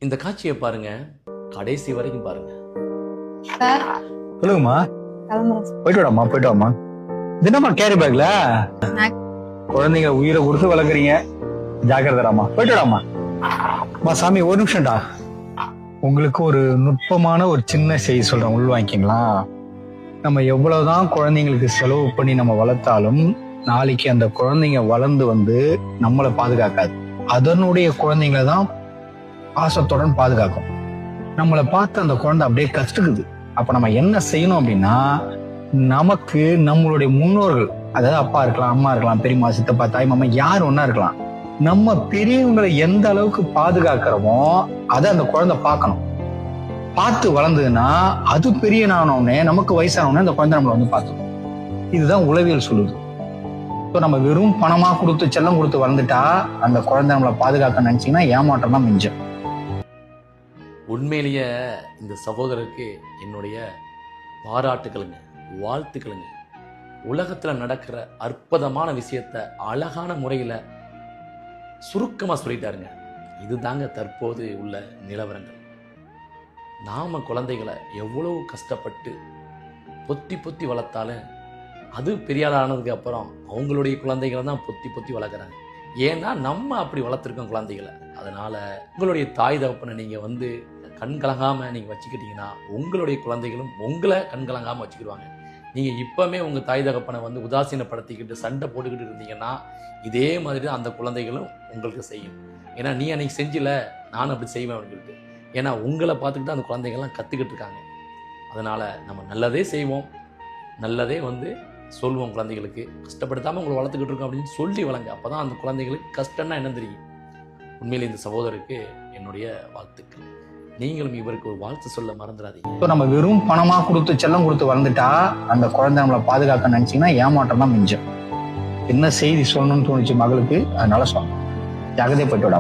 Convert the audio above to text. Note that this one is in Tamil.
இந்த காட்சியை பாருங்க, கடைசி வரைக்கும் பாருங்க. சார் சொல்லுங்கம்மா. கிளம்புறேன் சார். போயிட்டு வாடாம்மா, போயிட்டு வாம்மா. தினமா கேரி பேக்ல குழந்தைங்க உயிரை கொடுத்து வளர்க்குறீங்க. ஜாக்கிரதாம்மா, போயிட்டு வாடாம்மா. அம்மா சாமி, ஒரு நிமிஷம்டா. உங்களுக்கு ஒரு நுட்பமான ஒரு சின்ன செய்தி சொல்றேன், உள்வாங்கிங்களா? நம்ம எவ்வளவுதான் குழந்தைங்களுக்கு செலவு பண்ணி நம்ம வளர்த்தாலும் நாளைக்கு அந்த குழந்தைங்க வளர்ந்து வந்து நம்மளை பாதுகாக்காது. அதனுடைய குழந்தைங்களை தான் பாசத்துடன் பாதுகாக்கும். நம்மளை பார்த்து அந்த குழந்தை அப்படியே கஷ்டக்குது. அப்ப நம்ம என்ன செய்யணும் அப்படின்னா, நமக்கு நம்மளுடைய முன்னோர்கள், அதாவது அப்பா இருக்கலாம், அம்மா இருக்கலாம், பெரியம்மா, சித்தப்பா, தாய் மாமா, யார் ஒன்னா இருக்கலாம், நம்ம பெரியவங்களை எந்த அளவுக்கு பாதுகாக்கிறோமோ அதை அந்த குழந்தை பார்க்கணும். பார்த்து வளர்ந்ததுன்னா அது பெரிய நானோடனே, நமக்கு வயசானோடனே அந்த குழந்தை நம்மளை வந்து பார்த்துக்கணும். இதுதான் உளவியல் சொல்லுது. ஸோ நம்ம வெறும் பணமா கொடுத்து செல்லம் கொடுத்து வளர்ந்துட்டா அந்த குழந்தை நம்மளை பாதுகாக்க நினைச்சீங்கன்னா ஏமாற்றம் தான் மிஞ்சம். உண்மையிலேயே இந்த சகோதரருக்கு என்னுடைய பாராட்டுகளுங்க, வாழ்த்துக்களுங்க. உலகத்தில் நடக்கிற அற்புதமான விஷயத்த அழகான முறையில் சுருக்கமாக சொல்லிட்டாருங்க. இதுதாங்க தற்போது உள்ள நிலவரங்கள். நாம குழந்தைகளை எவ்வளவு கஷ்டப்பட்டு பொத்தி பொத்தி வளர்த்தாலும் அது பெரியாள் ஆனதுக்கு அப்புறம் அவங்களுடைய குழந்தைகளை தான் பொத்தி பொத்தி வளர்க்குறாங்க. ஏன்னா நம்ம அப்படி வளர்த்துருக்கோம் குழந்தைகளை. அதனால் உங்களுடைய தாய் தகப்பனை நீங்கள் வந்து கண் கலங்காமல் நீங்கள் வச்சுக்கிட்டீங்கன்னா உங்களுடைய குழந்தைகளும் உங்களை கண் கலங்காமல் வச்சுக்கிடுவாங்க. நீங்கள் இப்போவுமே உங்கள் தாய் தகப்பனை வந்து உதாசீனப்படுத்திக்கிட்டு சண்டை போட்டுக்கிட்டு இருந்தீங்கன்னா இதே மாதிரி தான் அந்த குழந்தைகளும் உங்களுக்கு செய்யும். ஏன்னா நீ அன்னைக்கு செஞ்சில, நானும் அப்படி செய்வேன் அப்படின்னு சொல்லிட்டு. ஏன்னா உங்களை பார்த்துக்கிட்டு அந்த குழந்தைகள்லாம் கற்றுக்கிட்டு இருக்காங்க. அதனால் நம்ம நல்லதே செய்வோம், நல்லதே வந்து சொல்லுவோம். குழந்தைகளுக்கு கஷ்டப்படுத்தாமல் உங்களை வளர்த்துக்கிட்டு இருக்கோம் அப்படின்னு சொல்லி வளங்க. அப்போ தான் அந்த குழந்தைகளுக்கு கஷ்டம்னா என்ன தெரியும். உண்மையில் இந்த சகோதரருக்கு என்னுடைய வாழ்த்துக்கள். நீங்களும் இவருக்கு ஒரு வாழ்த்து சொல்ல மறந்துடாதீங்க. நம்ம வெறும் பணமா கொடுத்து செல்லம் கொடுத்து வளர்ந்துட்டா அந்த குழந்தை நம்மளை பாதுகாக்க நினைச்சீங்கன்னா ஏமாற்றம் தான் மிஞ்சம். என்ன செய்தி சொல்லணும்னு தோணுச்சு மகளுக்கு, அதனால சொன்னேன். ஜாகிரதையா போயிட்டு விடாம.